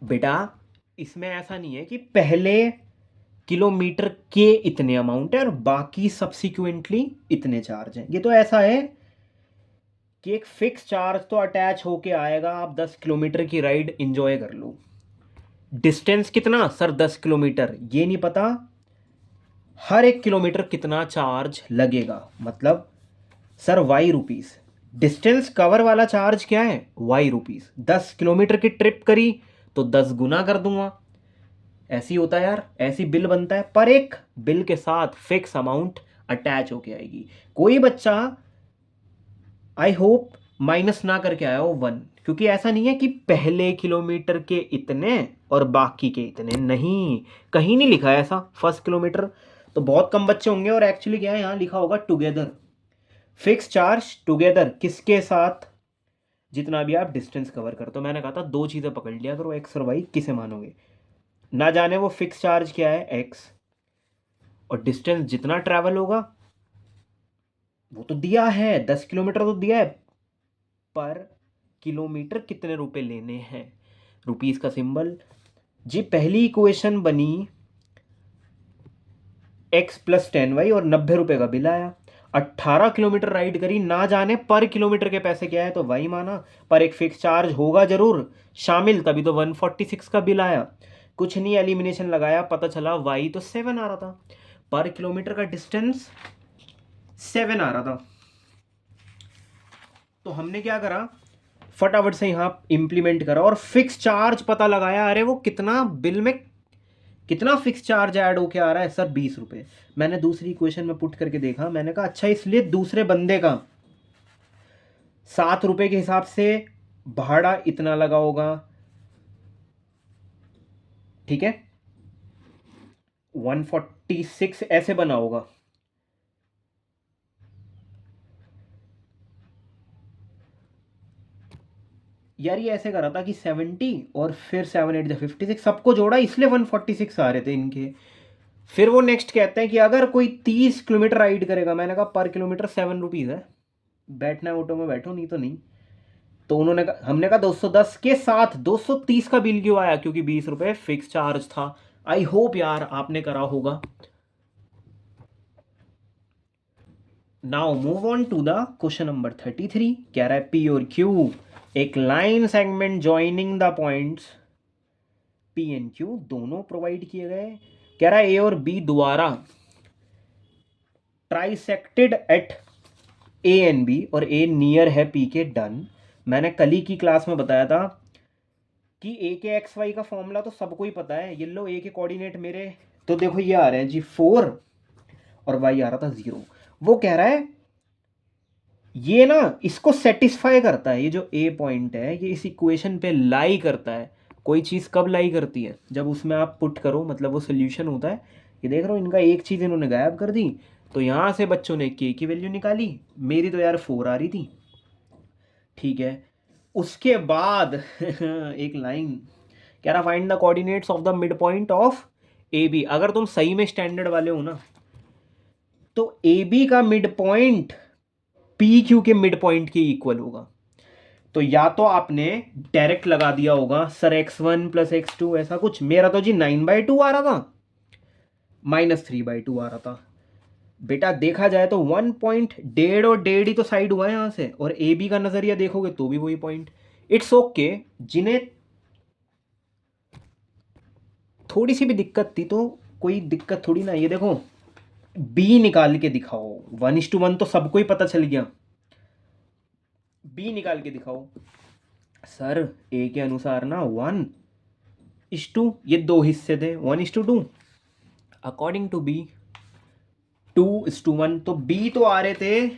बेटा इसमें ऐसा नहीं है कि पहले किलोमीटर के इतने अमाउंट है और बाकी सब्सिक्वेंटली इतने चार्ज हैं। ये तो ऐसा है कि एक फिक्स चार्ज तो अटैच होके आएगा, आप 10 किलोमीटर की राइड इंजॉय कर लो। डिस्टेंस कितना सर? 10 किलोमीटर, ये नहीं पता हर 1 किलोमीटर कितना चार्ज लगेगा। मतलब sir Y rupees, distance cover वाला चार्ज क्या है? Y rupees. 10 किलोमीटर की ट्रिप करी तो 10 गुना कर दूंगा। ऐसी होता है यार, ऐसी बिल बनता है, पर एक बिल के साथ फिक्स अमाउंट अटैच होके आएगी। कोई बच्चा आई होप माइनस ना करके आया हो 1, क्योंकि ऐसा नहीं है कि पहले किलोमीटर के इतने और बाकी के इतने, नहीं, कहीं नहीं लिखा है ऐसा। फर्स्ट किलोमीटर तो बहुत कम बच्चे होंगे, और एक्चुअली क्या है यहाँ लिखा होगा टुगेदर, फिक्स चार्ज टुगेदर, किसके साथ? जितना भी आप डिस्टेंस कवर करते हो। मैंने कहा था दो चीज़ें पकड़ लिया करो, एक्स और वाई, किसे मानोगे? ना जाने वो फिक्स चार्ज क्या है, एक्स, और डिस्टेंस जितना ट्रैवल होगा वो तो दिया है, 10 किलोमीटर तो दिया है, पर किलोमीटर कितने रुपए लेने हैं, रुपीस का सिंबल। जी पहली इक्वेशन बनी x+10y और 90 रुपए का बिल आया। 18 किलोमीटर राइड करी, ना जाने पर किलोमीटर के पैसे क्या है, तो वही माना, पर एक फिक्स चार्ज होगा जरूर शामिल, तभी तो 146 का बिल आया। कुछ नहीं, एलिमिनेशन लगाया, पता चला वाई तो 7 आ रहा था, पर किलोमीटर का डिस्टेंस 7 आ रहा था। तो हमने क्या करा, फटाफट से यहाँ इंप्लीमेंट करा और फिक्स चार्ज पता लगाया। अरे वो कितना बिल में कितना फिक्स चार्ज ऐड होके आ रहा है सर? 20 रुपये। मैंने दूसरी इक्वेशन में पुट करके देखा, मैंने कहा अच्छा इसलिए दूसरे बंदे का 7 रुपये के हिसाब से भाड़ा इतना लगा होगा, ठीक है, 146 ऐसे बना होगा। यार ये ऐसे करा था कि 70 और फिर 7 8 56 सबको जोड़ा, इसलिए 146 आ रहे थे इनके। फिर वो नेक्स्ट कहते हैं कि अगर कोई 30 किलोमीटर राइड करेगा, मैंने कहा पर किलोमीटर 7 रुपीज़ है, बैठना है ऑटो में बैठो, नहीं तो नहीं। तो उन्होंने कहा, हमने कहा 210 के साथ 230 का बिल क्यों आया? क्योंकि 20 रुपये फिक्स चार्ज था। आई होप यार आपने करा होगा। Now move on to the question number 33। कह रहा है पी और क्यू एक line segment joining the points P and Q दोनों प्रोवाइड किए गए। कह रहा है ए और बी द्वारा trisected at A and B, और ए नियर है पी के, डन। मैंने कल ही की क्लास में बताया था कि ए के एक्स वाई का फॉर्मूला तो सबको ही पता है। ये लो ए के कोऑर्डिनेट मेरे, तो देखो ये आ रहे हैं जी 4 और वाई आ रहा था 0। वो कह रहा है ये ना इसको सेटिस्फाई करता है, ये जो ए पॉइंट है ये इस इक्वेशन पे लाई करता है। कोई चीज़ कब लाई करती है? जब उसमें आप पुट करो, मतलब वो सोल्यूशन होता है। ये देख रहे हो, इनका एक चीज़ इन्होंने गायब कर दी, तो यहाँ से बच्चों ने के की वैल्यू निकाली। मेरी तो यार 4 आ रही थी, ठीक है। उसके बाद एक लाइन कह रहा find the coordinates of the mid point of A B. अगर तुम सही में स्टैंडर्ड वाले हो ना, तो ए बी का मिड पॉइंट पी क्यू के मिड पॉइंट के इक्वल होगा। तो या तो आपने डायरेक्ट लगा दिया होगा सर x1 + x2 ऐसा कुछ। मेरा तो जी 9/2 आ रहा था, -3/2 आ रहा था। बेटा देखा जाए तो 1 पॉइंट, 1.5 और 1.5 ही तो साइड हुआ है यहाँ से, और ए बी का नजरिया देखोगे तो भी वही पॉइंट। इट्स ओके, जिन्हें थोड़ी सी भी दिक्कत थी तो कोई दिक्कत थोड़ी ना। ये देखो बी निकाल के दिखाओ, 1:1 तो सबको ही पता चल गया। बी निकाल के दिखाओ सर। ए के अनुसार ना 1:2, ये दो हिस्से थे, 1:2। According to B 2:1। तो बी तो आ रहे थे,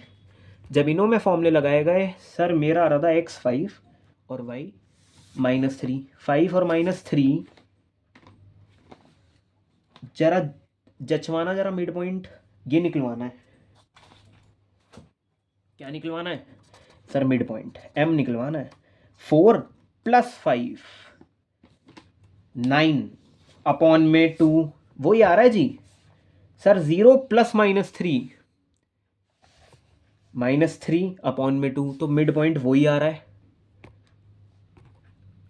जब इन्हों में फॉर्मूले लगाए गए सर, मेरा आ रहा था x5 और y -3। 5 और -3 जरा जचवाना, जरा मिड पॉइंट ये निकलवाना है। क्या निकलवाना है सर? मिड पॉइंट m निकलवाना है। 4 + 5 9 अपॉन में 2, वही आ रहा है जी सर। 0 + -3 -3 अपॉन में 2, तो मिड पॉइंट वही आ रहा है।